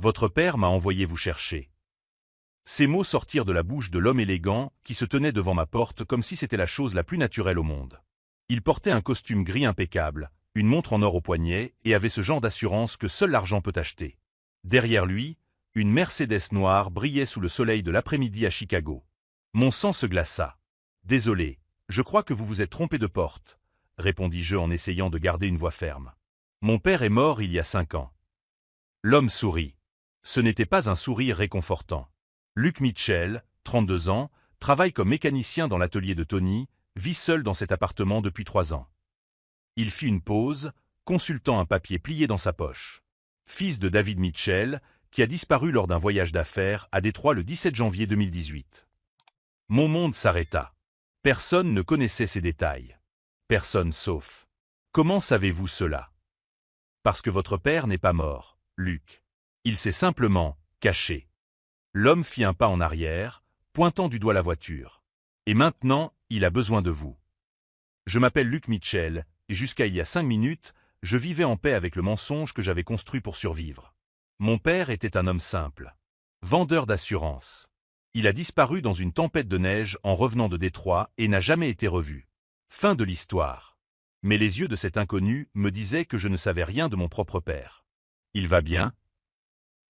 Votre père m'a envoyé vous chercher. » Ces mots sortirent de la bouche de l'homme élégant qui se tenait devant ma porte comme si c'était la chose la plus naturelle au monde. Il portait un costume gris impeccable, une montre en or au poignet et avait ce genre d'assurance que seul l'argent peut acheter. Derrière lui, une Mercedes noire brillait sous le soleil de l'après-midi à Chicago. Mon sang se glaça. « Désolé, je crois que vous vous êtes trompé de porte, » répondis-je en essayant de garder une voix ferme. « Mon père est mort il y a 5 ans. » L'homme sourit. Ce n'était pas un sourire réconfortant. Luke Mitchell, 32 ans, travaille comme mécanicien dans l'atelier de Tony, vit seul dans cet appartement depuis 3 ans. Il fit une pause, consultant un papier plié dans sa poche. Fils de David Mitchell, qui a disparu lors d'un voyage d'affaires à Détroit le 17 janvier 2018. Mon monde s'arrêta. Personne ne connaissait ces détails. Personne sauf. Comment savez-vous cela? Parce que votre père n'est pas mort, Luke. Il s'est simplement caché. L'homme fit un pas en arrière, pointant du doigt la voiture. Et maintenant, il a besoin de vous. Je m'appelle Luke Mitchell, et jusqu'à il y a 5 minutes, je vivais en paix avec le mensonge que j'avais construit pour survivre. Mon père était un homme simple. Vendeur d'assurance. Il a disparu dans une tempête de neige en revenant de Détroit et n'a jamais été revu. Fin de l'histoire. Mais les yeux de cet inconnu me disaient que je ne savais rien de mon propre père. Il va bien?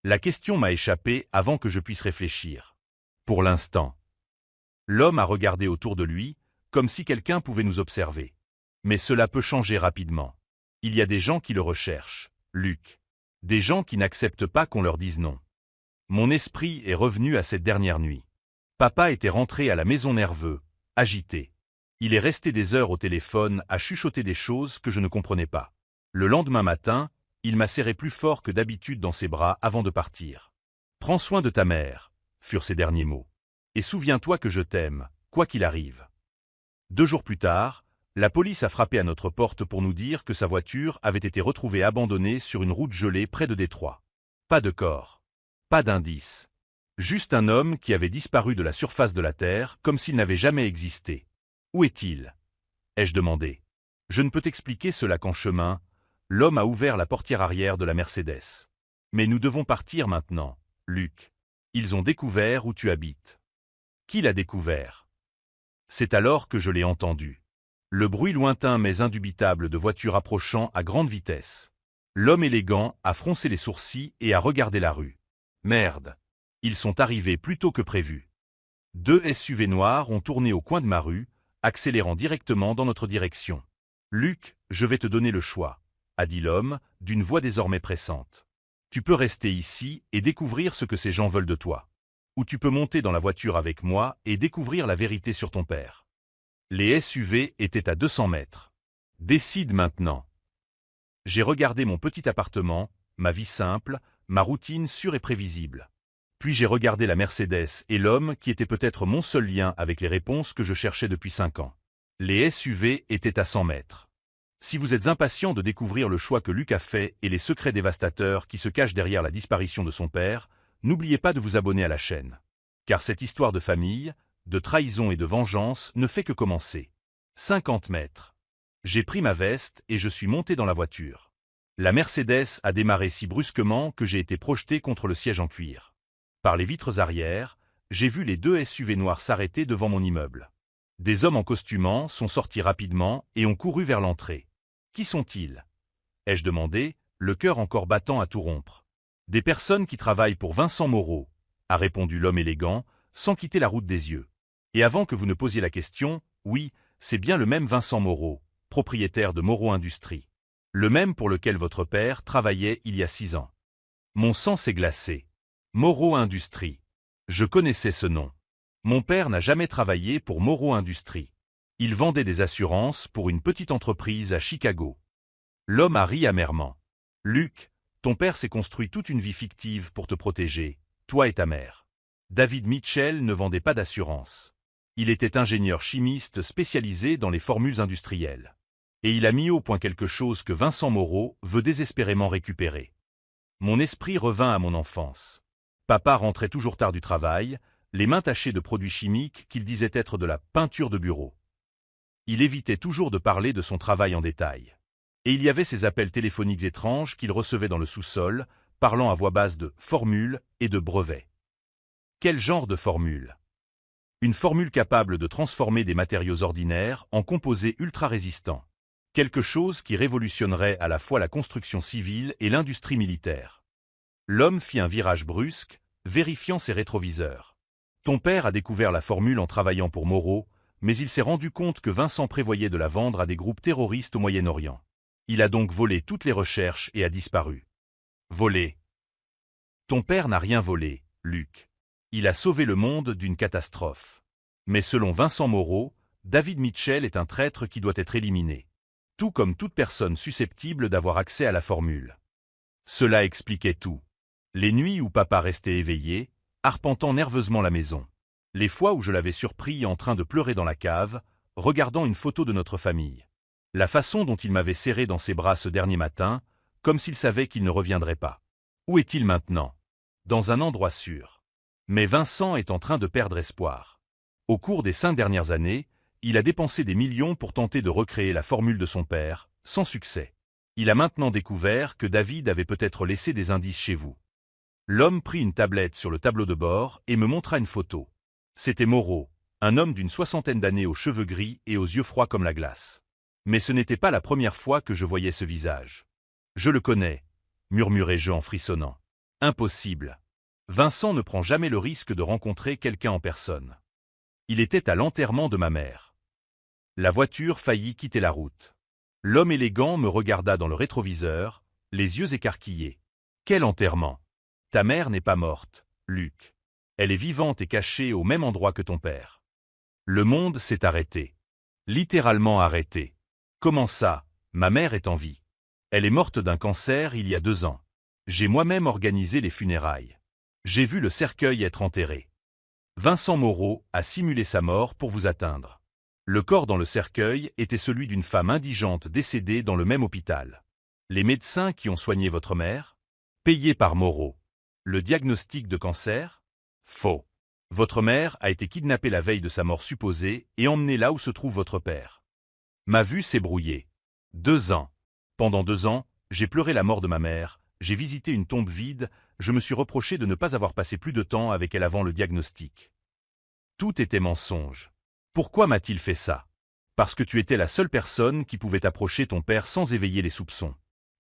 La question m'a échappé avant que je puisse réfléchir. Pour l'instant. L'homme a regardé autour de lui, comme si quelqu'un pouvait nous observer. Mais cela peut changer rapidement. Il y a des gens qui le recherchent, Luke. Des gens qui n'acceptent pas qu'on leur dise non. Mon esprit est revenu à cette dernière nuit. Papa était rentré à la maison nerveux, agité. Il est resté des heures au téléphone à chuchoter des choses que je ne comprenais pas. Le lendemain matin, il m'a serré plus fort que d'habitude dans ses bras avant de partir. « Prends soin de ta mère », furent ses derniers mots. « Et souviens-toi que je t'aime, quoi qu'il arrive. » 2 jours plus tard, la police a frappé à notre porte pour nous dire que sa voiture avait été retrouvée abandonnée sur une route gelée près de Détroit. Pas de corps. Pas d'indice. Juste un homme qui avait disparu de la surface de la Terre comme s'il n'avait jamais existé. Où est-il? Ai-je demandé. Je ne peux t'expliquer cela qu'en chemin. L'homme a ouvert la portière arrière de la Mercedes. Mais nous devons partir maintenant, Luke. Ils ont découvert où tu habites. Qui l'a découvert? C'est alors que je l'ai entendu. Le bruit lointain mais indubitable de voitures approchant à grande vitesse. L'homme élégant a froncé les sourcils et a regardé la rue. Merde. Ils sont arrivés plus tôt que prévu. 2 SUV noirs ont tourné au coin de ma rue, accélérant directement dans notre direction. Luke, je vais te donner le choix, a dit l'homme, d'une voix désormais pressante. Tu peux rester ici et découvrir ce que ces gens veulent de toi. Ou tu peux monter dans la voiture avec moi et découvrir la vérité sur ton père. Les SUV étaient à 200 mètres. Décide maintenant. J'ai regardé mon petit appartement, ma vie simple, ma routine sûre et prévisible. Puis j'ai regardé la Mercedes et l'homme qui était peut-être mon seul lien avec les réponses que je cherchais depuis 5 ans. Les SUV étaient à 100 mètres. Si vous êtes impatient de découvrir le choix que Luke a fait et les secrets dévastateurs qui se cachent derrière la disparition de son père, n'oubliez pas de vous abonner à la chaîne. Car cette histoire de famille, de trahison et de vengeance ne fait que commencer. 50 mètres. J'ai pris ma veste et je suis monté dans la voiture. La Mercedes a démarré si brusquement que j'ai été projeté contre le siège en cuir. Par les vitres arrière, j'ai vu les 2 SUV noirs s'arrêter devant mon immeuble. Des hommes en costumant sont sortis rapidement et ont couru vers l'entrée. Qui sont-ils? Ai-je demandé, le cœur encore battant à tout rompre. Des personnes qui travaillent pour Vincent Moreau, a répondu l'homme élégant, sans quitter la route des yeux. Et avant que vous ne posiez la question, oui, c'est bien le même Vincent Moreau, propriétaire de Moreau Industries. Le même pour lequel votre père travaillait il y a 6 ans. Mon sang s'est glacé. Moreau Industries. Je connaissais ce nom. Mon père n'a jamais travaillé pour Moreau Industries. Il vendait des assurances pour une petite entreprise à Chicago. L'homme a ri amèrement. Luke, ton père s'est construit toute une vie fictive pour te protéger, toi et ta mère. David Mitchell ne vendait pas d'assurance. Il était ingénieur chimiste spécialisé dans les formules industrielles. Et il a mis au point quelque chose que Vincent Moreau veut désespérément récupérer. Mon esprit revint à mon enfance. Papa rentrait toujours tard du travail, les mains tachées de produits chimiques qu'il disait être de la peinture de bureau. Il évitait toujours de parler de son travail en détail. Et il y avait ces appels téléphoniques étranges qu'il recevait dans le sous-sol, parlant à voix basse de « formule » et de « brevet ». Quel genre de formule? Une formule capable de transformer des matériaux ordinaires en composés ultra-résistants. Quelque chose qui révolutionnerait à la fois la construction civile et l'industrie militaire. L'homme fit un virage brusque, vérifiant ses rétroviseurs. Ton père a découvert la formule en travaillant pour Moreau, mais il s'est rendu compte que Vincent prévoyait de la vendre à des groupes terroristes au Moyen-Orient. Il a donc volé toutes les recherches et a disparu. Volé. Ton père n'a rien volé, Luc. Il a sauvé le monde d'une catastrophe. Mais selon Vincent Moreau, David Mitchell est un traître qui doit être éliminé. Tout comme toute personne susceptible d'avoir accès à la formule. Cela expliquait tout. Les nuits où papa restait éveillé, arpentant nerveusement la maison. Les fois où je l'avais surpris en train de pleurer dans la cave, regardant une photo de notre famille. La façon dont il m'avait serré dans ses bras ce dernier matin, comme s'il savait qu'il ne reviendrait pas. Où est-il maintenant? Dans un endroit sûr. Mais Vincent est en train de perdre espoir. Au cours des 5 dernières années, il a dépensé des millions pour tenter de recréer la formule de son père, sans succès. Il a maintenant découvert que David avait peut-être laissé des indices chez vous. L'homme prit une tablette sur le tableau de bord et me montra une photo. C'était Moreau, un homme d'une 60aine d'années aux cheveux gris et aux yeux froids comme la glace. Mais ce n'était pas la première fois que je voyais ce visage. Je le connais, murmurai-je en frissonnant. Impossible. Vincent ne prend jamais le risque de rencontrer quelqu'un en personne. Il était à l'enterrement de ma mère. La voiture faillit quitter la route. L'homme élégant me regarda dans le rétroviseur, les yeux écarquillés. Quel enterrement? Ta mère n'est pas morte, Luc. Elle est vivante et cachée au même endroit que ton père. Le monde s'est arrêté. Littéralement arrêté. Comment ça? Ma mère est en vie. Elle est morte d'un cancer il y a 2 ans. J'ai moi-même organisé les funérailles. J'ai vu le cercueil être enterré. Vincent Moreau a simulé sa mort pour vous atteindre. Le corps dans le cercueil était celui d'une femme indigente décédée dans le même hôpital. Les médecins qui ont soigné votre mère? Payés par Moreau. Le diagnostic de cancer? Faux. Votre mère a été kidnappée la veille de sa mort supposée et emmenée là où se trouve votre père. Ma vue s'est brouillée. 2 ans. Pendant 2 ans, j'ai pleuré la mort de ma mère, j'ai visité une tombe vide, je me suis reproché de ne pas avoir passé plus de temps avec elle avant le diagnostic. Tout était mensonge. Pourquoi m'a-t-il fait ça? Parce que tu étais la seule personne qui pouvait approcher ton père sans éveiller les soupçons.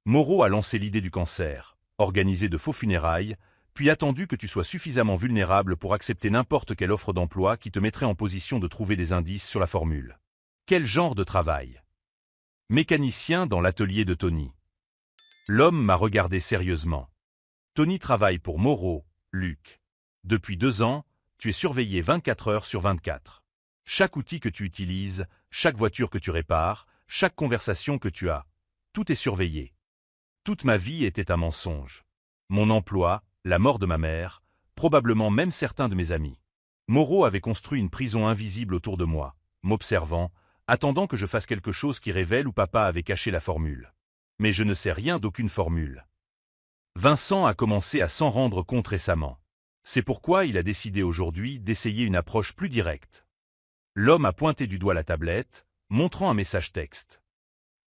Moreau a lancé l'idée du cancer, organisé de faux funérailles, puis attendu que tu sois suffisamment vulnérable pour accepter n'importe quelle offre d'emploi qui te mettrait en position de trouver des indices sur la formule. Quel genre de travail? Mécanicien dans l'atelier de Tony. L'homme m'a regardé sérieusement. Tony travaille pour Moreau, Luc. Depuis 2 ans, tu es surveillé 24 heures sur 24. Chaque outil que tu utilises, chaque voiture que tu répares, chaque conversation que tu as, tout est surveillé. Toute ma vie était un mensonge. Mon emploi, la mort de ma mère, probablement même certains de mes amis. Moreau avait construit une prison invisible autour de moi, m'observant, attendant que je fasse quelque chose qui révèle où papa avait caché la formule. Mais je ne sais rien d'aucune formule. Vincent a commencé à s'en rendre compte récemment. C'est pourquoi il a décidé aujourd'hui d'essayer une approche plus directe. L'homme a pointé du doigt la tablette, montrant un message texte.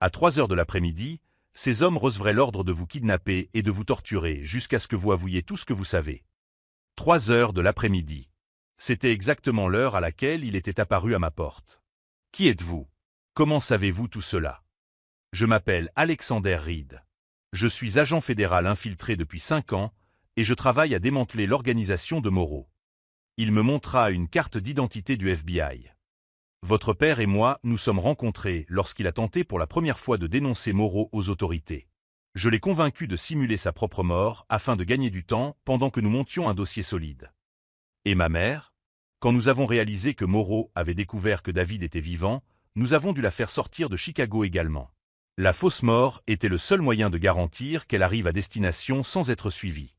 À 3 heures de l'après-midi, ces hommes recevraient l'ordre de vous kidnapper et de vous torturer jusqu'à ce que vous avouiez tout ce que vous savez. 3 heures de l'après-midi. C'était exactement l'heure à laquelle il était apparu à ma porte. Qui êtes-vous? Comment savez-vous tout cela? Je m'appelle Alexander Reed. Je suis agent fédéral infiltré depuis 5 ans et je travaille à démanteler l'organisation de Moreau. Il me montra une carte d'identité du FBI. Votre père et moi nous sommes rencontrés lorsqu'il a tenté pour la première fois de dénoncer Moreau aux autorités. Je l'ai convaincu de simuler sa propre mort afin de gagner du temps pendant que nous montions un dossier solide. Et ma mère? Quand nous avons réalisé que Moreau avait découvert que David était vivant, nous avons dû la faire sortir de Chicago également. La fausse mort était le seul moyen de garantir qu'elle arrive à destination sans être suivie.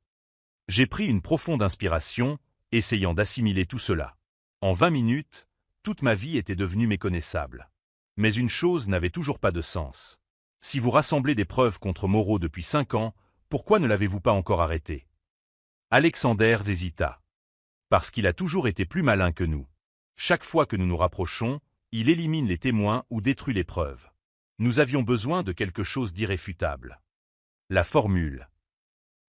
J'ai pris une profonde inspiration, essayant d'assimiler tout cela. En 20 minutes, toute ma vie était devenue méconnaissable. Mais une chose n'avait toujours pas de sens. Si vous rassemblez des preuves contre Moreau depuis 5 ans, pourquoi ne l'avez-vous pas encore arrêté? Alexander hésita. Parce qu'il a toujours été plus malin que nous. Chaque fois que nous nous rapprochons, il élimine les témoins ou détruit les preuves. Nous avions besoin de quelque chose d'irréfutable. La formule.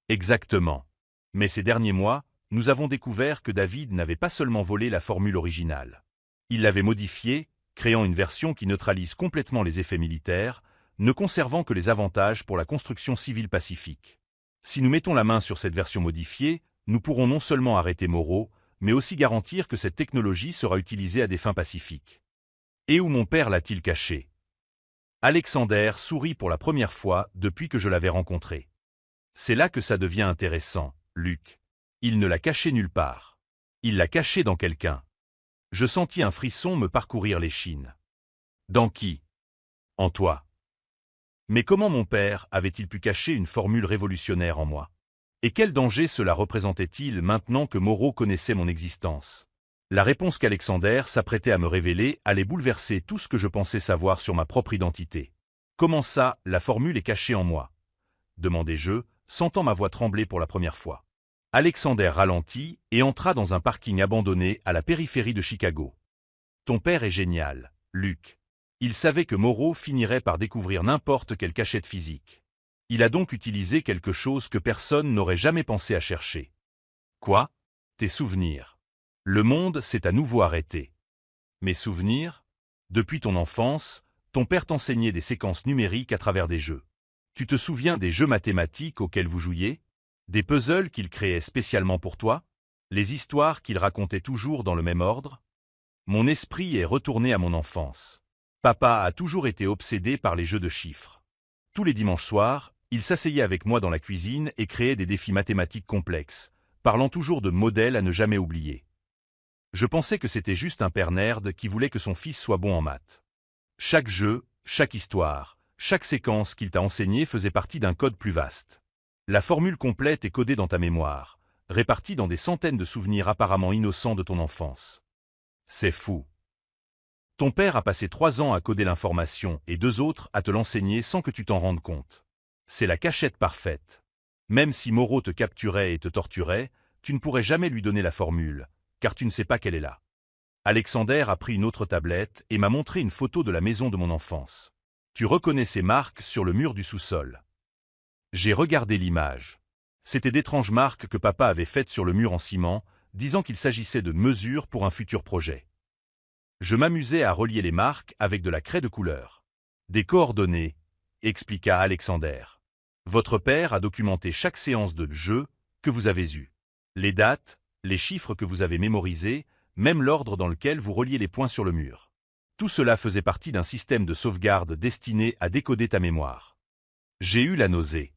Exactement. Mais ces derniers mois, nous avons découvert que David n'avait pas seulement volé la formule originale. Il l'avait modifiée, créant une version qui neutralise complètement les effets militaires, ne conservant que les avantages pour la construction civile pacifique. Si nous mettons la main sur cette version modifiée, nous pourrons non seulement arrêter Moreau, mais aussi garantir que cette technologie sera utilisée à des fins pacifiques. Et où mon père l'a-t-il caché? Alexander sourit pour la première fois depuis que je l'avais rencontré. C'est là que ça devient intéressant, Luc. Il ne l'a caché nulle part. Il l'a caché dans quelqu'un. Je sentis un frisson me parcourir l'échine. Dans qui? En toi. Mais comment mon père avait-il pu cacher une formule révolutionnaire en moi? Et quel danger cela représentait-il maintenant que Moreau connaissait mon existence? La réponse qu'Alexander s'apprêtait à me révéler allait bouleverser tout ce que je pensais savoir sur ma propre identité. Comment ça, la formule est cachée en moi? Demandai-je, sentant ma voix trembler pour la première fois. Alexander ralentit et entra dans un parking abandonné à la périphérie de Chicago. Ton père est génial, Luc. Il savait que Moreau finirait par découvrir n'importe quelle cachette physique. Il a donc utilisé quelque chose que personne n'aurait jamais pensé à chercher. Quoi? Tes souvenirs. Le monde s'est à nouveau arrêté. Mes souvenirs? Depuis ton enfance, ton père t'enseignait des séquences numériques à travers des jeux. Tu te souviens des jeux mathématiques auxquels vous jouiez? Des puzzles qu'il créait spécialement pour toi? Les histoires qu'il racontait toujours dans le même ordre? Mon esprit est retourné à mon enfance. Papa a toujours été obsédé par les jeux de chiffres. Tous les dimanches soirs, il s'asseyait avec moi dans la cuisine et créait des défis mathématiques complexes, parlant toujours de modèles à ne jamais oublier. Je pensais que c'était juste un père nerd qui voulait que son fils soit bon en maths. Chaque jeu, chaque histoire, chaque séquence qu'il t'a enseignée faisait partie d'un code plus vaste. La formule complète est codée dans ta mémoire, répartie dans des centaines de souvenirs apparemment innocents de ton enfance. C'est fou. Ton père a passé 3 ans à coder l'information et 2 autres à te l'enseigner sans que tu t'en rendes compte. C'est la cachette parfaite. Même si Moreau te capturait et te torturait, tu ne pourrais jamais lui donner la formule, car tu ne sais pas qu'elle est là. Alexander a pris une autre tablette et m'a montré une photo de la maison de mon enfance. Tu reconnais ces marques sur le mur du sous-sol. J'ai regardé l'image. C'étaient d'étranges marques que papa avait faites sur le mur en ciment, disant qu'il s'agissait de mesures pour un futur projet. Je m'amusais à relier les marques avec de la craie de couleur. Des coordonnées, expliqua Alexander. Votre père a documenté chaque séance de jeu que vous avez eue. Les dates, les chiffres que vous avez mémorisés, même l'ordre dans lequel vous reliez les points sur le mur. Tout cela faisait partie d'un système de sauvegarde destiné à décoder ta mémoire. J'ai eu la nausée.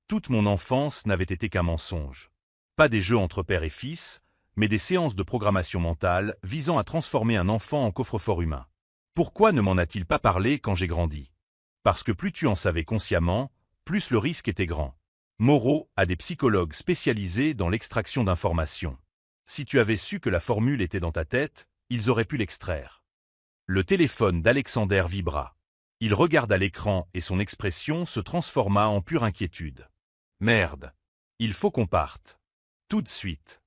Toute mon enfance n'avait été qu'un mensonge. Pas des jeux entre père et fils, mais des séances de programmation mentale visant à transformer un enfant en coffre-fort humain. Pourquoi ne m'en a-t-il pas parlé quand j'ai grandi? Parce que plus tu en savais consciemment, plus le risque était grand. Moreau a des psychologues spécialisés dans l'extraction d'informations. Si tu avais su que la formule était dans ta tête, ils auraient pu l'extraire. Le téléphone d'Alexander vibra. Il regarda l'écran et son expression se transforma en pure inquiétude. Merde. Il faut qu'on parte. Tout de suite.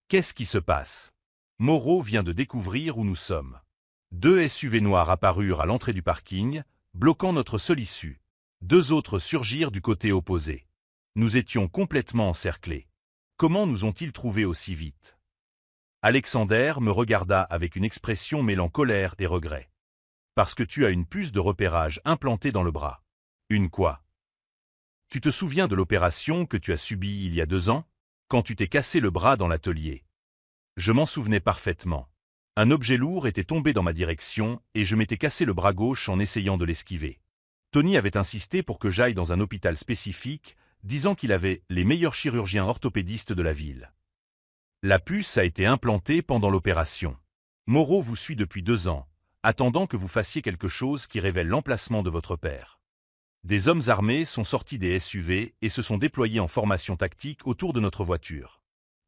Qu'est-ce qui se passe? Moreau vient de découvrir où nous sommes. 2 SUV noirs apparurent à l'entrée du parking, bloquant notre seule issue. 2 autres surgirent du côté opposé. Nous étions complètement encerclés. Comment nous ont-ils trouvés aussi vite? Alexander me regarda avec une expression mêlant colère et regret. Parce que tu as une puce de repérage implantée dans le bras. Une quoi? Tu te souviens de l'opération que tu as subie il y a 2 ans? Quand tu t'es cassé le bras dans l'atelier. Je m'en souvenais parfaitement. Un objet lourd était tombé dans ma direction et je m'étais cassé le bras gauche en essayant de l'esquiver. Tony avait insisté pour que j'aille dans un hôpital spécifique, disant qu'il avait les meilleurs chirurgiens orthopédistes de la ville. La puce a été implantée pendant l'opération. Moreau vous suit depuis 2 ans, attendant que vous fassiez quelque chose qui révèle l'emplacement de votre père. Des hommes armés sont sortis des SUV et se sont déployés en formation tactique autour de notre voiture.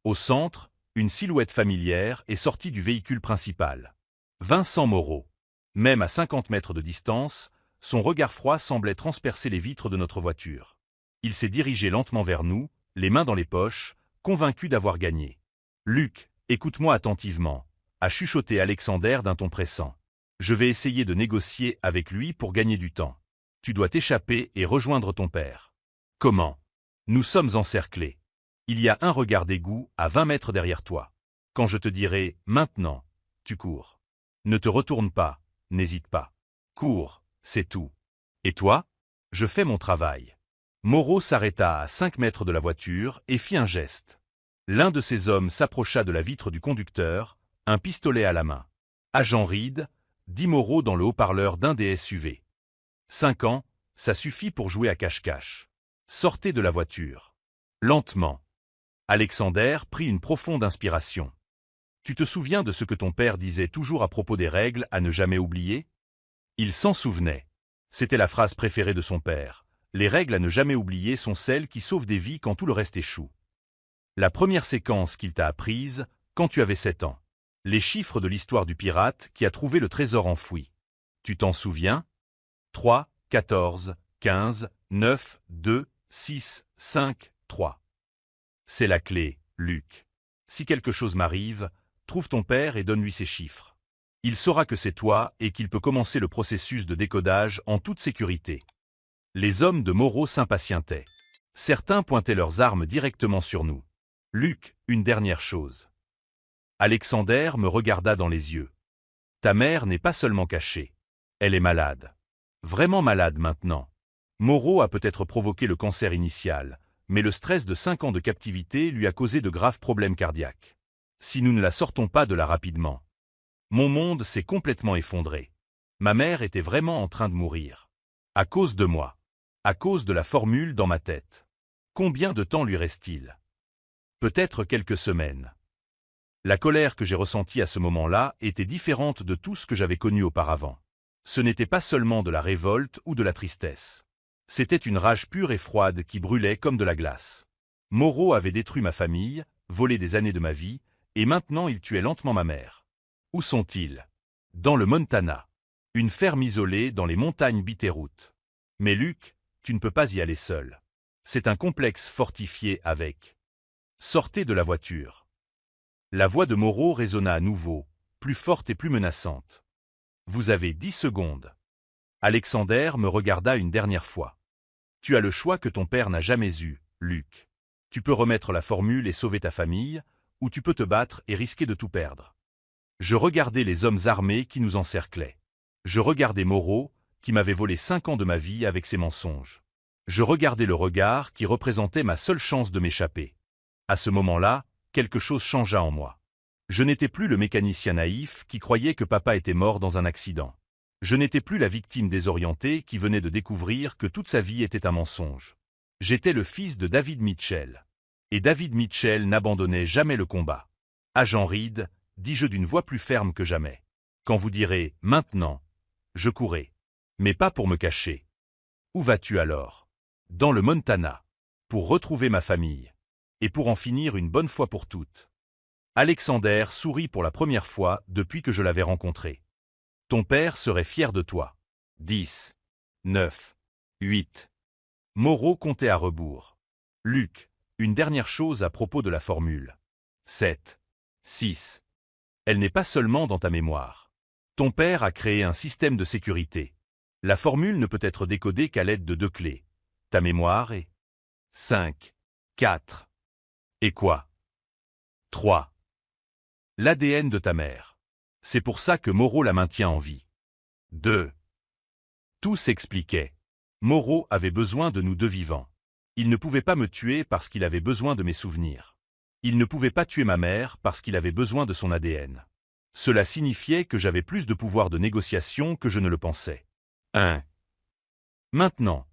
Au centre, une silhouette familière est sortie du véhicule principal. Vincent Moreau. Même à 50 mètres de distance, son regard froid semblait transpercer les vitres de notre voiture. Il s'est dirigé lentement vers nous, les mains dans les poches, convaincu d'avoir gagné. « Luc, écoute-moi attentivement », a chuchoté Alexander d'un ton pressant. « Je vais essayer de négocier avec lui pour gagner du temps. Tu dois t'échapper et rejoindre ton père. » Comment? Nous sommes encerclés. Il y a un regard d'égout à 20 mètres derrière toi. Quand je te dirai « maintenant », tu cours. Ne te retourne pas, n'hésite pas. Cours, c'est tout. Et toi? Je fais mon travail. Moreau s'arrêta à 5 mètres de la voiture et fit un geste. L'un de ces hommes s'approcha de la vitre du conducteur, un pistolet à la main. « Agent Reed », dit Moreau dans le haut-parleur d'un des SUV. 5 ans, ça suffit pour jouer à cache-cache. Sortez de la voiture. Lentement. Alexander prit une profonde inspiration. Tu te souviens de ce que ton père disait toujours à propos des règles à ne jamais oublier? Il s'en souvenait. C'était la phrase préférée de son père. Les règles à ne jamais oublier sont celles qui sauvent des vies quand tout le reste échoue. La première séquence qu'il t'a apprise, quand tu avais 7 ans. Les chiffres de l'histoire du pirate qui a trouvé le trésor enfoui. Tu t'en souviens? 3, 14, 15, 9, 2, 6, 5, 3. C'est la clé, Luc. Si quelque chose m'arrive, trouve ton père et donne-lui ces chiffres. Il saura que c'est toi et qu'il peut commencer le processus de décodage en toute sécurité. Les hommes de Moreau s'impatientaient. Certains pointaient leurs armes directement sur nous. Luc, une dernière chose. Alexander me regarda dans les yeux. Ta mère n'est pas seulement cachée. Elle est malade. Vraiment malade maintenant. Moreau a peut-être provoqué le cancer initial, mais le stress de 5 ans de captivité lui a causé de graves problèmes cardiaques. Si nous ne la sortons pas de là rapidement. Mon monde s'est complètement effondré. Ma mère était vraiment en train de mourir. À cause de moi. À cause de la formule dans ma tête. Combien de temps lui reste-t-il? Peut-être quelques semaines. La colère que j'ai ressentie à ce moment-là était différente de tout ce que j'avais connu auparavant. Ce n'était pas seulement de la révolte ou de la tristesse. C'était une rage pure et froide qui brûlait comme de la glace. Moreau avait détruit ma famille, volé des années de ma vie, et maintenant il tuait lentement ma mère. Où sont-ils? Dans le Montana. Une ferme isolée dans les montagnes Bitterroot. Mais Luc, tu ne peux pas y aller seul. C'est un complexe fortifié avec. Sortez de la voiture. La voix de Moreau résonna à nouveau, plus forte et plus menaçante. Vous avez 10 secondes. Alexander me regarda une dernière fois. Tu as le choix que ton père n'a jamais eu, Luc. Tu peux remettre la formule et sauver ta famille, ou tu peux te battre et risquer de tout perdre. Je regardais les hommes armés qui nous encerclaient. Je regardais Moreau, qui m'avait volé 5 ans de ma vie avec ses mensonges. Je regardais le regard qui représentait ma seule chance de m'échapper. À ce moment-là, quelque chose changea en moi. Je n'étais plus le mécanicien naïf qui croyait que papa était mort dans un accident. Je n'étais plus la victime désorientée qui venait de découvrir que toute sa vie était un mensonge. J'étais le fils de David Mitchell. Et David Mitchell n'abandonnait jamais le combat. Agent Reed, dis-je d'une voix plus ferme que jamais. Quand vous direz « maintenant », je courrai. Mais pas pour me cacher. Où vas-tu alors? Dans le Montana. Pour retrouver ma famille. Et pour en finir une bonne fois pour toutes. Alexander sourit pour la première fois depuis que je l'avais rencontré. Ton père serait fier de toi. 10, 9, 8. Moreau comptait à rebours. Luc, une dernière chose à propos de la formule. 7, 6. Elle n'est pas seulement dans ta mémoire. Ton père a créé un système de sécurité. La formule ne peut être décodée qu'à l'aide de 2 clés. Ta mémoire est 5, 4. Et quoi? 3. L'ADN de ta mère. C'est pour ça que Moreau la maintient en vie. 2. Tout s'expliquait. Moreau avait besoin de nous deux vivants. Il ne pouvait pas me tuer parce qu'il avait besoin de mes souvenirs. Il ne pouvait pas tuer ma mère parce qu'il avait besoin de son ADN. Cela signifiait que j'avais plus de pouvoir de négociation que je ne le pensais. 1. Maintenant,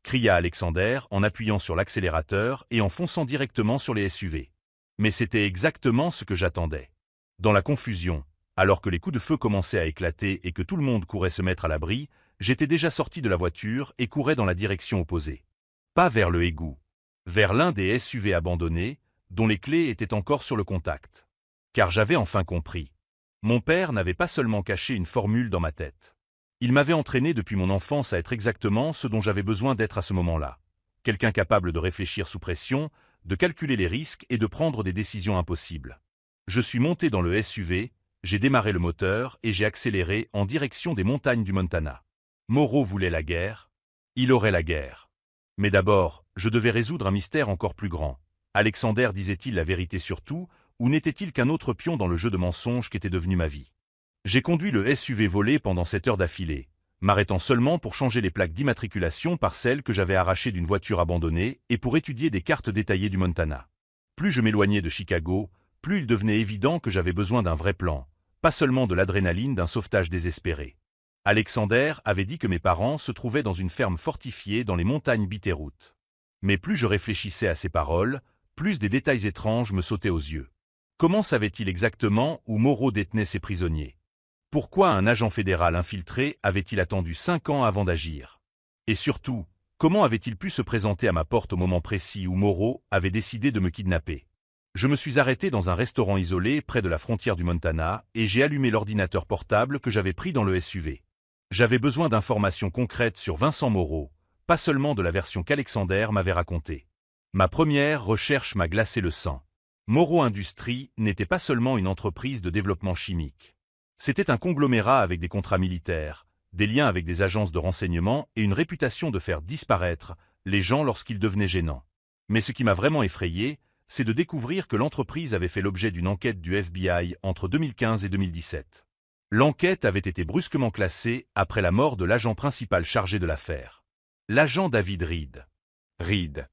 cria Alexander en appuyant sur l'accélérateur et en fonçant directement sur les SUV. Mais c'était exactement ce que j'attendais. Dans la confusion, alors que les coups de feu commençaient à éclater et que tout le monde courait se mettre à l'abri, j'étais déjà sorti de la voiture et courais dans la direction opposée. Pas vers le égout. Vers l'un des SUV abandonnés, dont les clés étaient encore sur le contact. Car j'avais enfin compris. Mon père n'avait pas seulement caché une formule dans ma tête. Il m'avait entraîné depuis mon enfance à être exactement ce dont j'avais besoin d'être à ce moment-là. Quelqu'un capable de réfléchir sous pression, de calculer les risques et de prendre des décisions impossibles. Je suis monté dans le SUV, j'ai démarré le moteur et j'ai accéléré en direction des montagnes du Montana. Moreau voulait la guerre. Il aurait la guerre. Mais d'abord, je devais résoudre un mystère encore plus grand. Alexander disait-il la vérité sur tout, ou n'était-il qu'un autre pion dans le jeu de mensonges qu'était devenu ma vie? J'ai conduit le SUV volé pendant 7 heures d'affilée, m'arrêtant seulement pour changer les plaques d'immatriculation par celles que j'avais arrachées d'une voiture abandonnée et pour étudier des cartes détaillées du Montana. Plus je m'éloignais de Chicago, plus il devenait évident que j'avais besoin d'un vrai plan, pas seulement de l'adrénaline d'un sauvetage désespéré. Alexander avait dit que mes parents se trouvaient dans une ferme fortifiée dans les montagnes Bitterroot. Mais plus je réfléchissais à ces paroles, plus des détails étranges me sautaient aux yeux. Comment savait-il exactement où Moreau détenait ses prisonniers? Pourquoi un agent fédéral infiltré avait-il attendu 5 ans avant d'agir? Et surtout, comment avait-il pu se présenter à ma porte au moment précis où Moreau avait décidé de me kidnapper? Je me suis arrêté dans un restaurant isolé près de la frontière du Montana et j'ai allumé l'ordinateur portable que j'avais pris dans le SUV. J'avais besoin d'informations concrètes sur Vincent Moreau, pas seulement de la version qu'Alexander m'avait racontée. Ma première recherche m'a glacé le sang. Moreau Industries n'était pas seulement une entreprise de développement chimique. C'était un conglomérat avec des contrats militaires, des liens avec des agences de renseignement et une réputation de faire disparaître les gens lorsqu'ils devenaient gênants. Mais ce qui m'a vraiment effrayé, c'est de découvrir que l'entreprise avait fait l'objet d'une enquête du FBI entre 2015 et 2017. L'enquête avait été brusquement classée après la mort de l'agent principal chargé de l'affaire. L'agent David Reed. Reed.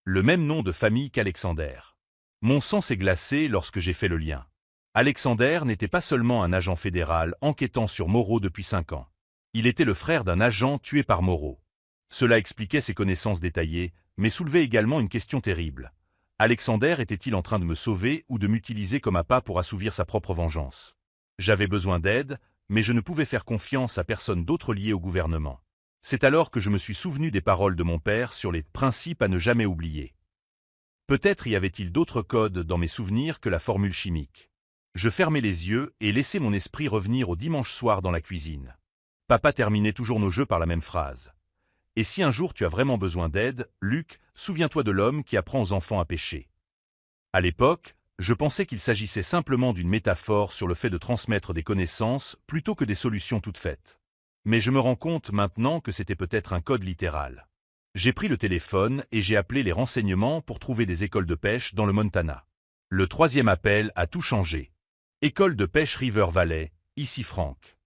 Le même nom de famille qu'Alexander. Mon sang s'est glacé lorsque j'ai fait le lien. Alexander n'était pas seulement un agent fédéral enquêtant sur Moreau depuis 5 ans. Il était le frère d'un agent tué par Moreau. Cela expliquait ses connaissances détaillées, mais soulevait également une question terrible. Alexander était-il en train de me sauver ou de m'utiliser comme appât pour assouvir sa propre vengeance? J'avais besoin d'aide, mais je ne pouvais faire confiance à personne d'autre lié au gouvernement. C'est alors que je me suis souvenu des paroles de mon père sur les principes à ne jamais oublier. Peut-être y avait-il d'autres codes dans mes souvenirs que la formule chimique. Je fermais les yeux et laissais mon esprit revenir au dimanche soir dans la cuisine. Papa terminait toujours nos jeux par la même phrase. Et si un jour tu as vraiment besoin d'aide, Luc, souviens-toi de l'homme qui apprend aux enfants à pêcher. À l'époque, je pensais qu'il s'agissait simplement d'une métaphore sur le fait de transmettre des connaissances plutôt que des solutions toutes faites. Mais je me rends compte maintenant que c'était peut-être un code littéral. J'ai pris le téléphone et j'ai appelé les renseignements pour trouver des écoles de pêche dans le Montana. Le 3e appel a tout changé. École de pêche River Valley, ici Franck.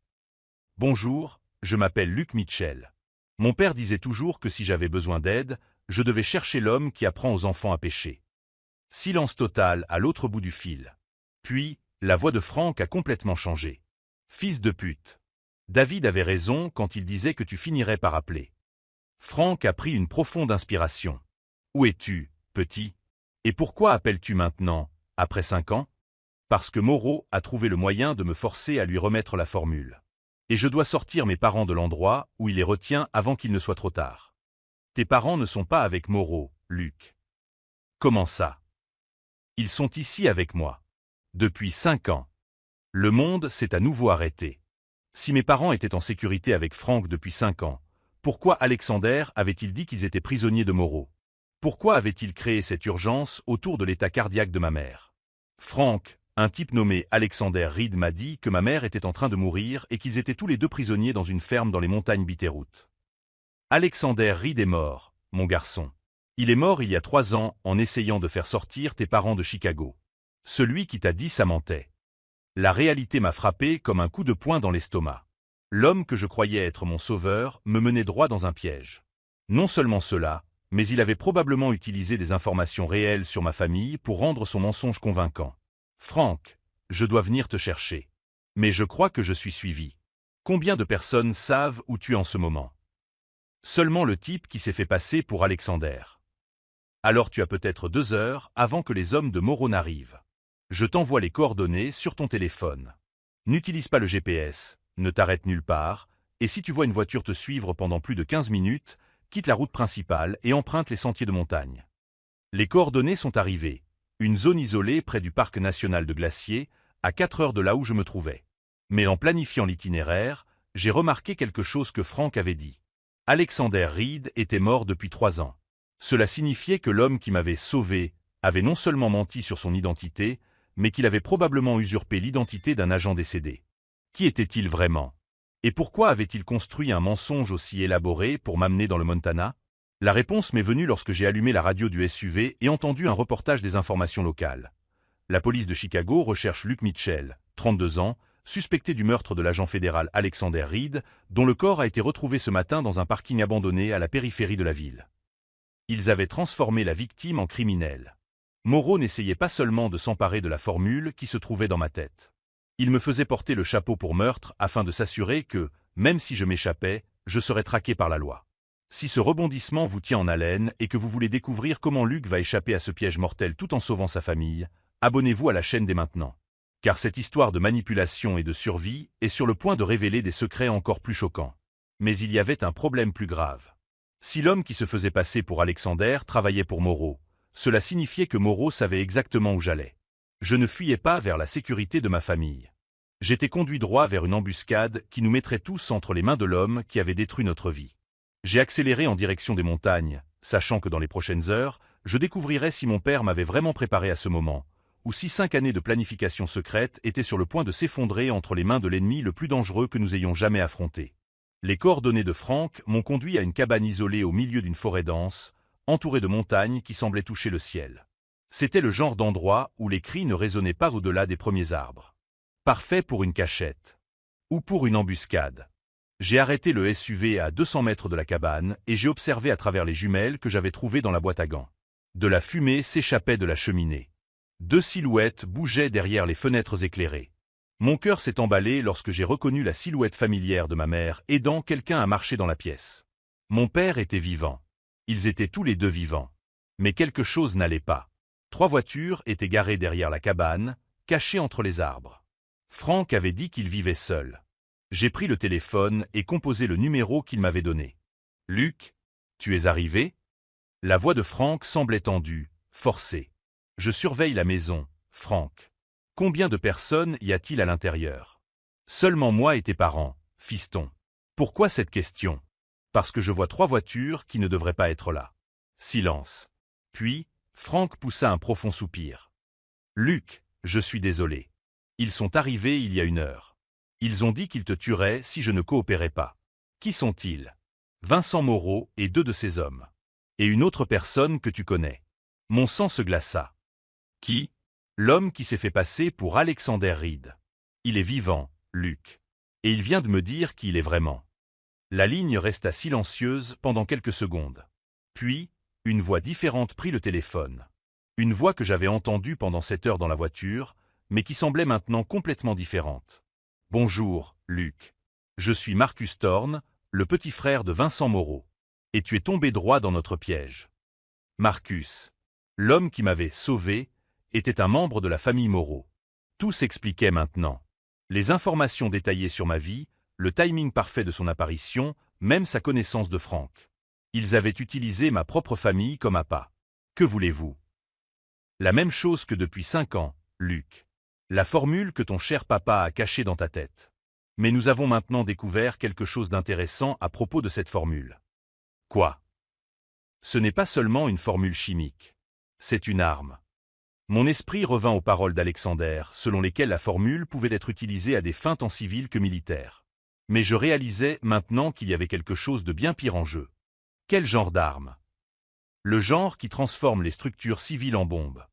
Bonjour, je m'appelle Luc Mitchell. Mon père disait toujours que si j'avais besoin d'aide, je devais chercher l'homme qui apprend aux enfants à pêcher. Silence total à l'autre bout du fil. Puis, la voix de Franck a complètement changé. Fils de pute. David avait raison quand il disait que tu finirais par appeler. Franck a pris une profonde inspiration. Où es-tu, petit? Et pourquoi appelles-tu maintenant, après 5 ans? Parce que Moreau a trouvé le moyen de me forcer à lui remettre la formule. Et je dois sortir mes parents de l'endroit où il les retient avant qu'il ne soit trop tard. Tes parents ne sont pas avec Moreau, Luc. Comment ça? Ils sont ici avec moi. Depuis 5 ans. Le monde s'est à nouveau arrêté. Si mes parents étaient en sécurité avec Franck depuis 5 ans, pourquoi Alexander avait-il dit qu'ils étaient prisonniers de Moreau? Pourquoi avait-il créé cette urgence autour de l'état cardiaque de ma mère? Franck, un type nommé Alexander Reed m'a dit que ma mère était en train de mourir et qu'ils étaient tous les deux prisonniers dans une ferme dans les montagnes Bitterroot. Alexander Reed est mort, mon garçon. Il est mort il y a 3 ans en essayant de faire sortir tes parents de Chicago. Celui qui t'a dit ça mentait. La réalité m'a frappé comme un coup de poing dans l'estomac. L'homme que je croyais être mon sauveur me menait droit dans un piège. Non seulement cela, mais il avait probablement utilisé des informations réelles sur ma famille pour rendre son mensonge convaincant. Franck, je dois venir te chercher. Mais je crois que je suis suivi. Combien de personnes savent où tu es en ce moment? Seulement le type qui s'est fait passer pour Alexander. Alors tu as peut-être 2 heures avant que les hommes de Moreau n'arrivent. Je t'envoie les coordonnées sur ton téléphone. N'utilise pas le GPS, ne t'arrête nulle part, et si tu vois une voiture te suivre pendant plus de 15 minutes, quitte la route principale et emprunte les sentiers de montagne. Les coordonnées sont arrivées. Une zone isolée près du parc national de Glacier, à 4 heures de là où je me trouvais. Mais en planifiant l'itinéraire, j'ai remarqué quelque chose que Franck avait dit. Alexander Reed était mort depuis 3 ans. Cela signifiait que l'homme qui m'avait sauvé avait non seulement menti sur son identité, mais qu'il avait probablement usurpé l'identité d'un agent décédé. Qui était-il vraiment? Et pourquoi avait-il construit un mensonge aussi élaboré pour m'amener dans le Montana? La réponse m'est venue lorsque j'ai allumé la radio du SUV et entendu un reportage des informations locales. La police de Chicago recherche Luke Mitchell, 32 ans, suspecté du meurtre de l'agent fédéral Alexander Reed, dont le corps a été retrouvé ce matin dans un parking abandonné à la périphérie de la ville. Ils avaient transformé la victime en criminel. Moreau n'essayait pas seulement de s'emparer de la formule qui se trouvait dans ma tête. Il me faisait porter le chapeau pour meurtre afin de s'assurer que, même si je m'échappais, je serais traqué par la loi. Si ce rebondissement vous tient en haleine et que vous voulez découvrir comment Luke va échapper à ce piège mortel tout en sauvant sa famille, abonnez-vous à la chaîne dès maintenant. Car cette histoire de manipulation et de survie est sur le point de révéler des secrets encore plus choquants. Mais il y avait un problème plus grave. Si l'homme qui se faisait passer pour Alexander travaillait pour Moreau, cela signifiait que Moreau savait exactement où j'allais. Je ne fuyais pas vers la sécurité de ma famille. J'étais conduit droit vers une embuscade qui nous mettrait tous entre les mains de l'homme qui avait détruit notre vie. J'ai accéléré en direction des montagnes, sachant que dans les prochaines heures, je découvrirais si mon père m'avait vraiment préparé à ce moment, ou si 5 années de planification secrète étaient sur le point de s'effondrer entre les mains de l'ennemi le plus dangereux que nous ayons jamais affronté. Les coordonnées de Frank m'ont conduit à une cabane isolée au milieu d'une forêt dense, entourée de montagnes qui semblaient toucher le ciel. C'était le genre d'endroit où les cris ne résonnaient pas au-delà des premiers arbres. Parfait pour une cachette. Ou pour une embuscade. J'ai arrêté le SUV à 200 mètres de la cabane et j'ai observé à travers les jumelles que j'avais trouvées dans la boîte à gants. De la fumée s'échappait de la cheminée. 2 silhouettes bougeaient derrière les fenêtres éclairées. Mon cœur s'est emballé lorsque j'ai reconnu la silhouette familière de ma mère aidant quelqu'un à marcher dans la pièce. Mon père était vivant. Ils étaient tous les deux vivants. Mais quelque chose n'allait pas. 3 voitures étaient garées derrière la cabane, cachées entre les arbres. Frank avait dit qu'il vivait seul. J'ai pris le téléphone et composé le numéro qu'il m'avait donné. « Luc, tu es arrivé ?» La voix de Frank semblait tendue, forcée. « Je surveille la maison, Frank. Combien de personnes y a-t-il à l'intérieur ?»« Seulement moi et tes parents, fiston. »« Pourquoi cette question ?»« Parce que je vois 3 voitures qui ne devraient pas être là. » Silence. Puis, Frank poussa un profond soupir. « Luc, je suis désolé. Ils sont arrivés il y a 1 heure. Ils ont dit qu'ils te tueraient si je ne coopérais pas. Qui sont-ils ? Vincent Moreau et 2 de ses hommes. Et une autre personne que tu connais. » Mon sang se glaça. Qui ? L'homme qui s'est fait passer pour Alexander Reed. Il est vivant, Luc. Et il vient de me dire qui il est vraiment. La ligne resta silencieuse pendant quelques secondes. Puis, une voix différente prit le téléphone. Une voix que j'avais entendue pendant cette heure dans la voiture, mais qui semblait maintenant complètement différente. « Bonjour, Luc. Je suis Marcus Thorne, le petit frère de Vincent Moreau. Et tu es tombé droit dans notre piège. » Marcus, l'homme qui m'avait sauvé, était un membre de la famille Moreau. Tout s'expliquait maintenant. Les informations détaillées sur ma vie, le timing parfait de son apparition, même sa connaissance de Frank. Ils avaient utilisé ma propre famille comme appât. Que voulez-vous ? La même chose que depuis 5 ans, Luc. La formule que ton cher papa a cachée dans ta tête. Mais nous avons maintenant découvert quelque chose d'intéressant à propos de cette formule. Quoi ? Ce n'est pas seulement une formule chimique. C'est une arme. Mon esprit revint aux paroles d'Alexander, selon lesquelles la formule pouvait être utilisée à des fins tant civiles que militaires. Mais je réalisais maintenant qu'il y avait quelque chose de bien pire en jeu. Quel genre d'arme ? Le genre qui transforme les structures civiles en bombes.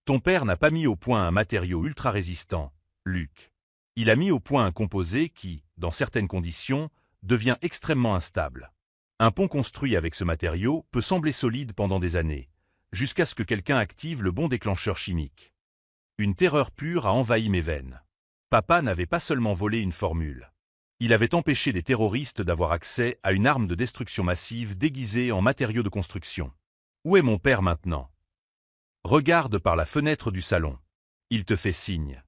Ton père n'a pas mis au point un matériau ultra-résistant, Luc. Il a mis au point un composé qui, dans certaines conditions, devient extrêmement instable. Un pont construit avec ce matériau peut sembler solide pendant des années, jusqu'à ce que quelqu'un active le bon déclencheur chimique. Une terreur pure a envahi mes veines. Papa n'avait pas seulement volé une formule. Il avait empêché des terroristes d'avoir accès à une arme de destruction massive déguisée en matériau de construction. Où est mon père maintenant ? Regarde par la fenêtre du salon. Il te fait signe.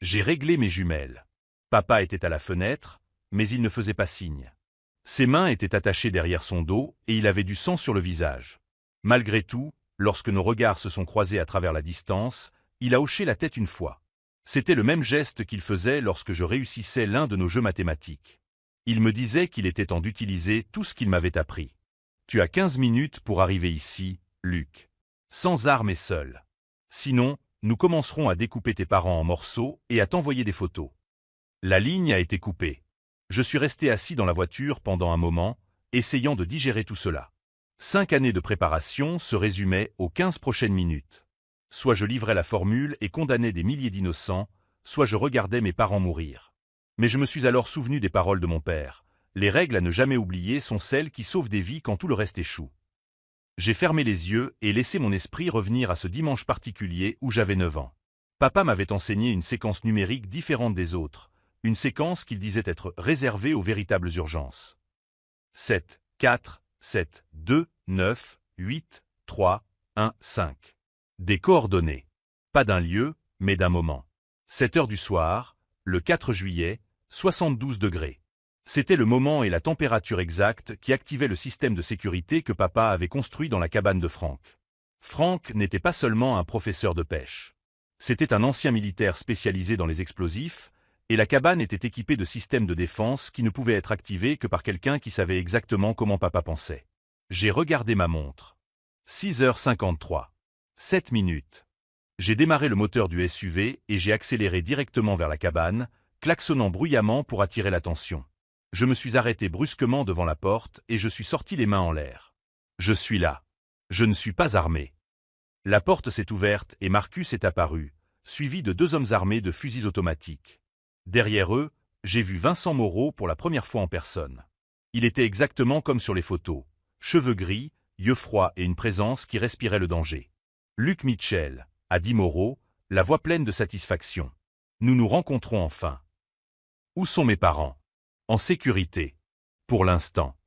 J'ai réglé mes jumelles. Papa était à la fenêtre, mais il ne faisait pas signe. Ses mains étaient attachées derrière son dos et il avait du sang sur le visage. Malgré tout, lorsque nos regards se sont croisés à travers la distance, il a hoché la tête une fois. C'était le même geste qu'il faisait lorsque je réussissais l'un de nos jeux mathématiques. Il me disait qu'il était temps d'utiliser tout ce qu'il m'avait appris. Tu as 15 minutes pour arriver ici, Luc. Sans armes et seul. Sinon, nous commencerons à découper tes parents en morceaux et à t'envoyer des photos. La ligne a été coupée. Je suis resté assis dans la voiture pendant un moment, essayant de digérer tout cela. 5 années de préparation se résumaient aux 15 prochaines minutes. Soit je livrais la formule et condamnais des milliers d'innocents, soit je regardais mes parents mourir. Mais je me suis alors souvenu des paroles de mon père. Les règles à ne jamais oublier sont celles qui sauvent des vies quand tout le reste échoue. J'ai fermé les yeux et laissé mon esprit revenir à ce dimanche particulier où j'avais 9 ans. Papa m'avait enseigné une séquence numérique différente des autres, une séquence qu'il disait être réservée aux véritables urgences. 7, 4, 7, 2, 9, 8, 3, 1, 5. Des coordonnées. Pas d'un lieu, mais d'un moment. 7 heures du soir, le 4 juillet, 72 degrés. C'était le moment et la température exacte qui activaient le système de sécurité que papa avait construit dans la cabane de Franck. Franck n'était pas seulement un professeur de pêche. C'était un ancien militaire spécialisé dans les explosifs, et la cabane était équipée de systèmes de défense qui ne pouvaient être activés que par quelqu'un qui savait exactement comment papa pensait. J'ai regardé ma montre. 6h53. 7 minutes. J'ai démarré le moteur du SUV et j'ai accéléré directement vers la cabane, klaxonnant bruyamment pour attirer l'attention. Je me suis arrêté brusquement devant la porte et je suis sorti les mains en l'air. Je suis là. Je ne suis pas armé. La porte s'est ouverte et Marcus est apparu, suivi de 2 hommes armés de fusils automatiques. Derrière eux, j'ai vu Vincent Moreau pour la première fois en personne. Il était exactement comme sur les photos, cheveux gris, yeux froids et une présence qui respirait le danger. Luc Mitchell, a dit Moreau, la voix pleine de satisfaction. Nous nous rencontrons enfin. Où sont mes parents? En sécurité. Pour l'instant.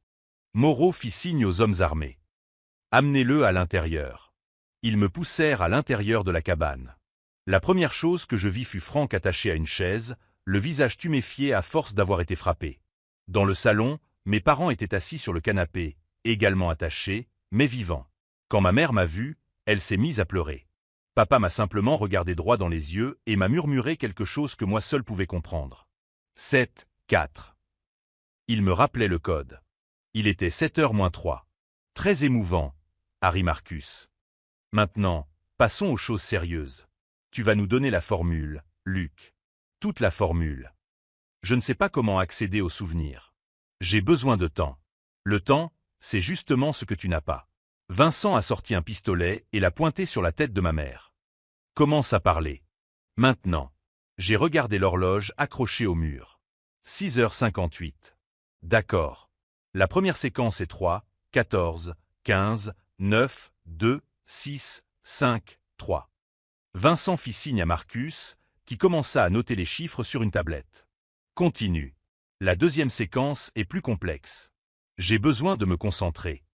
Moreau fit signe aux hommes armés. Amenez-le à l'intérieur. Ils me poussèrent à l'intérieur de la cabane. La première chose que je vis fut Franck attaché à une chaise, le visage tuméfié à force d'avoir été frappé. Dans le salon, mes parents étaient assis sur le canapé, également attachés, mais vivants. Quand ma mère m'a vu, elle s'est mise à pleurer. Papa m'a simplement regardé droit dans les yeux et m'a murmuré quelque chose que moi seul pouvais comprendre. 7, 4. Il me rappelait le code. Il était 7h moins 3. Très émouvant, Harry Marcus. Maintenant, passons aux choses sérieuses. Tu vas nous donner la formule, Luc. Toute la formule. Je ne sais pas comment accéder aux souvenirs. J'ai besoin de temps. Le temps, c'est justement ce que tu n'as pas. Vincent a sorti un pistolet et l'a pointé sur la tête de ma mère. Commence à parler. Maintenant. J'ai regardé l'horloge accrochée au mur. 6h58. D'accord. La première séquence est 3, 14, 15, 9, 2, 6, 5, 3. Vincent fit signe à Marcus, qui commença à noter les chiffres sur une tablette. Continue. La deuxième séquence est plus complexe. J'ai besoin de me concentrer.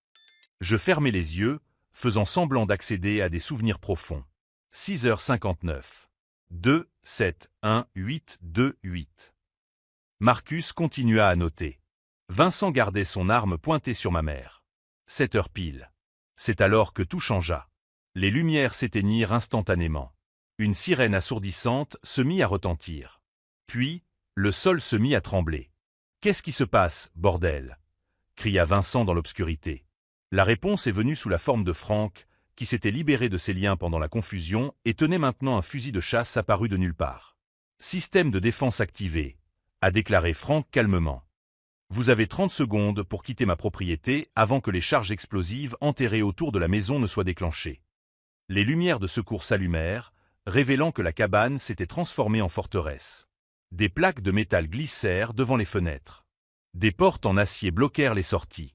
Je fermai les yeux, faisant semblant d'accéder à des souvenirs profonds. 6h59. 2, 7, 1, 8, 2, 8. Marcus continua à noter. Vincent gardait son arme pointée sur ma mère. 7 heures pile. C'est alors que tout changea. Les lumières s'éteignirent instantanément. Une sirène assourdissante se mit à retentir. Puis, le sol se mit à trembler. « Qu'est-ce qui se passe, bordel » cria Vincent dans l'obscurité. La réponse est venue sous la forme de Franck, qui s'était libéré de ses liens pendant la confusion et tenait maintenant un fusil de chasse apparu de nulle part. « Système de défense activé », a déclaré Franck calmement. « Vous avez 30 secondes pour quitter ma propriété avant que les charges explosives enterrées autour de la maison ne soient déclenchées. » Les lumières de secours s'allumèrent, révélant que la cabane s'était transformée en forteresse. Des plaques de métal glissèrent devant les fenêtres. Des portes en acier bloquèrent les sorties.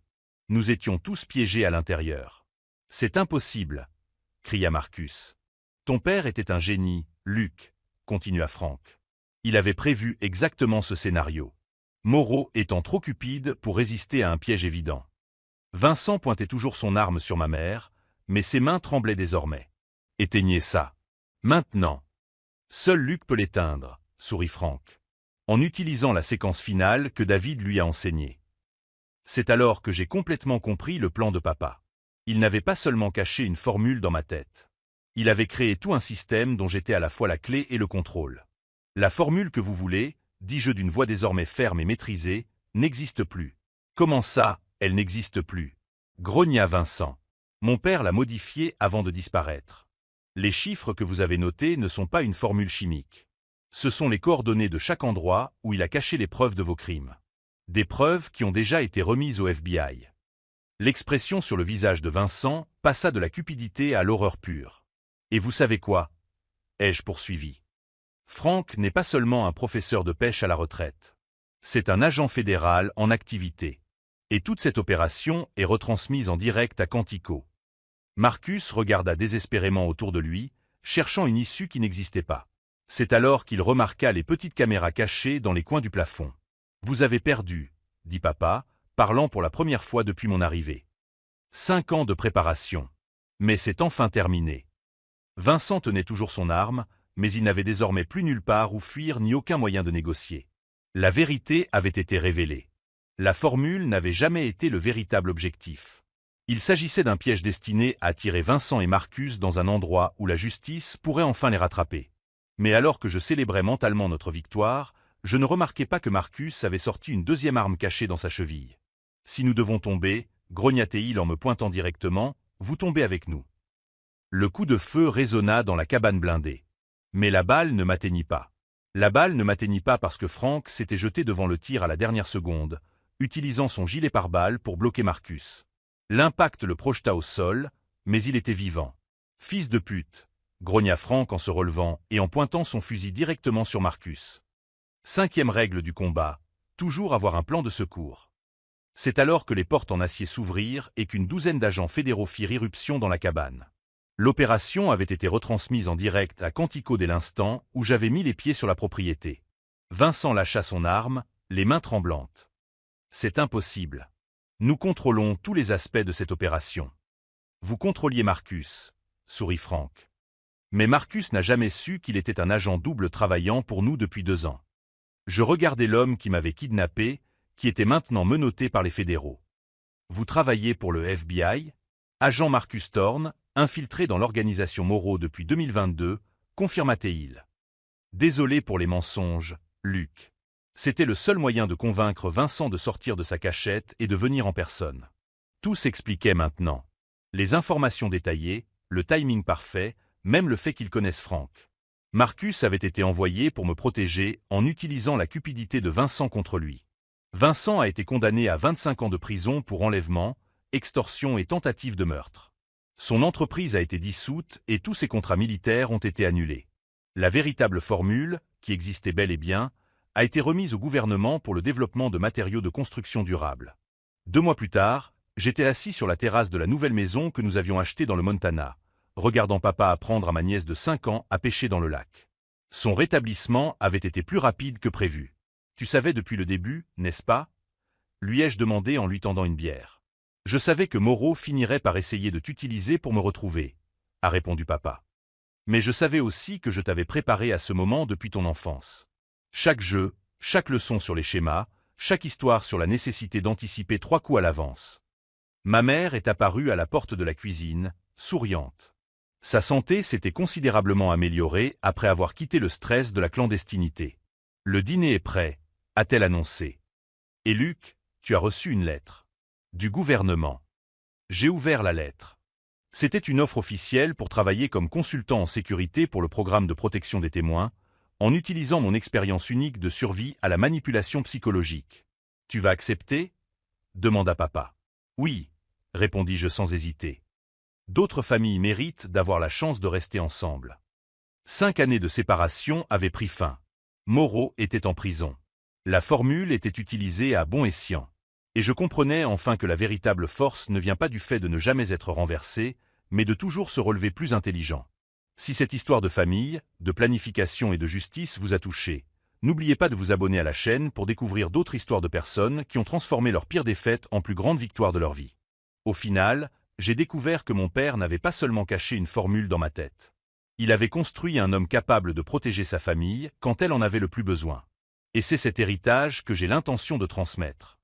Nous étions tous piégés à l'intérieur. « C'est impossible !» cria Marcus. « Ton père était un génie, Luc » continua Franck. Il avait prévu exactement ce scénario. Moreau étant trop cupide pour résister à un piège évident. Vincent pointait toujours son arme sur ma mère, mais ses mains tremblaient désormais. « Éteignez ça. Maintenant. » « Seul Luc peut l'éteindre, » sourit Franck, en utilisant la séquence finale que David lui a enseignée. C'est alors que j'ai complètement compris le plan de papa. Il n'avait pas seulement caché une formule dans ma tête. Il avait créé tout un système dont j'étais à la fois la clé et le contrôle. La formule que vous voulez, dis-je d'une voix désormais ferme et maîtrisée, n'existe plus. Comment ça, elle n'existe plus? Grogna Vincent. Mon père l'a modifiée avant de disparaître. Les chiffres que vous avez notés ne sont pas une formule chimique. Ce sont les coordonnées de chaque endroit où il a caché les preuves de vos crimes. Des preuves qui ont déjà été remises au FBI. L'expression sur le visage de Vincent passa de la cupidité à l'horreur pure. « Et vous savez quoi » ai-je poursuivi. « Franck n'est pas seulement un professeur de pêche à la retraite. C'est un agent fédéral en activité. Et toute cette opération est retransmise en direct à Quantico. » Marcus regarda désespérément autour de lui, cherchant une issue qui n'existait pas. C'est alors qu'il remarqua les petites caméras cachées dans les coins du plafond. « Vous avez perdu, » dit papa, parlant pour la première fois depuis mon arrivée. 5 ans de préparation. Mais c'est enfin terminé. Vincent tenait toujours son arme, mais il n'avait désormais plus nulle part où fuir ni aucun moyen de négocier. La vérité avait été révélée. La formule n'avait jamais été le véritable objectif. Il s'agissait d'un piège destiné à tirer Vincent et Marcus dans un endroit où la justice pourrait enfin les rattraper. Mais alors que je célébrais mentalement notre victoire, je ne remarquai pas que Marcus avait sorti une deuxième arme cachée dans sa cheville. « Si nous devons tomber, grognatait-il en me pointant directement, vous tombez avec nous. » Le coup de feu résonna dans la cabane blindée. Mais la balle ne m'atteignit pas. La balle ne m'atteignit pas parce que Franck s'était jeté devant le tir à la dernière seconde, utilisant son gilet pare-balles pour bloquer Marcus. L'impact le projeta au sol, mais il était vivant. « Fils de pute !» grogna Franck en se relevant et en pointant son fusil directement sur Marcus. 5e règle du combat, toujours avoir un plan de secours. C'est alors que les portes en acier s'ouvrirent et qu'une douzaine d'agents fédéraux firent irruption dans la cabane. L'opération avait été retransmise en direct à Quantico dès l'instant où j'avais mis les pieds sur la propriété. Vincent lâcha son arme, les mains tremblantes. « C'est impossible. Nous contrôlons tous les aspects de cette opération. »« Vous contrôliez Marcus, » sourit Franck. Mais Marcus n'a jamais su qu'il était un agent double travaillant pour nous depuis 2 ans. Je regardais l'homme qui m'avait kidnappé, qui était maintenant menotté par les fédéraux. « Vous travaillez pour le FBI » Agent Marcus Thorne, infiltré dans l'organisation Moreau depuis 2022, confirma-t-il. Désolé pour les mensonges, Luc. C'était le seul moyen de convaincre Vincent de sortir de sa cachette et de venir en personne. Tout s'expliquait maintenant. Les informations détaillées, le timing parfait, même le fait qu'ils connaissent Franck. Marcus avait été envoyé pour me protéger en utilisant la cupidité de Vincent contre lui. Vincent a été condamné à 25 ans de prison pour enlèvement, extorsion et tentative de meurtre. Son entreprise a été dissoute et tous ses contrats militaires ont été annulés. La véritable formule, qui existait bel et bien, a été remise au gouvernement pour le développement de matériaux de construction durables. 2 mois plus tard, j'étais assis sur la terrasse de la nouvelle maison que nous avions achetée dans le Montana, regardant papa apprendre à ma nièce de 5 ans à pêcher dans le lac. Son rétablissement avait été plus rapide que prévu. « Tu savais depuis le début, n'est-ce pas ?» lui ai-je demandé en lui tendant une bière. « Je savais que Moreau finirait par essayer de t'utiliser pour me retrouver, » a répondu papa. « Mais je savais aussi que je t'avais préparé à ce moment depuis ton enfance. Chaque jeu, chaque leçon sur les schémas, chaque histoire sur la nécessité d'anticiper 3 coups à l'avance. » Ma mère est apparue à la porte de la cuisine, souriante. Sa santé s'était considérablement améliorée après avoir quitté le stress de la clandestinité. « Le dîner est prêt », a-t-elle annoncé. « Et Luc, tu as reçu une lettre. » Du gouvernement. J'ai ouvert la lettre. C'était une offre officielle pour travailler comme consultant en sécurité pour le programme de protection des témoins, en utilisant mon expérience unique de survie à la manipulation psychologique. « Tu vas accepter » demanda papa. « Oui », répondis-je sans hésiter. D'autres familles méritent d'avoir la chance de rester ensemble. 5 années de séparation avaient pris fin. Moreau était en prison. La formule était utilisée à bon escient. Et je comprenais enfin que la véritable force ne vient pas du fait de ne jamais être renversé, mais de toujours se relever plus intelligent. Si cette histoire de famille, de planification et de justice vous a touché, n'oubliez pas de vous abonner à la chaîne pour découvrir d'autres histoires de personnes qui ont transformé leurs pires défaites en plus grandes victoires de leur vie. Au final, j'ai découvert que mon père n'avait pas seulement caché une formule dans ma tête. Il avait construit un homme capable de protéger sa famille quand elle en avait le plus besoin. Et c'est cet héritage que j'ai l'intention de transmettre.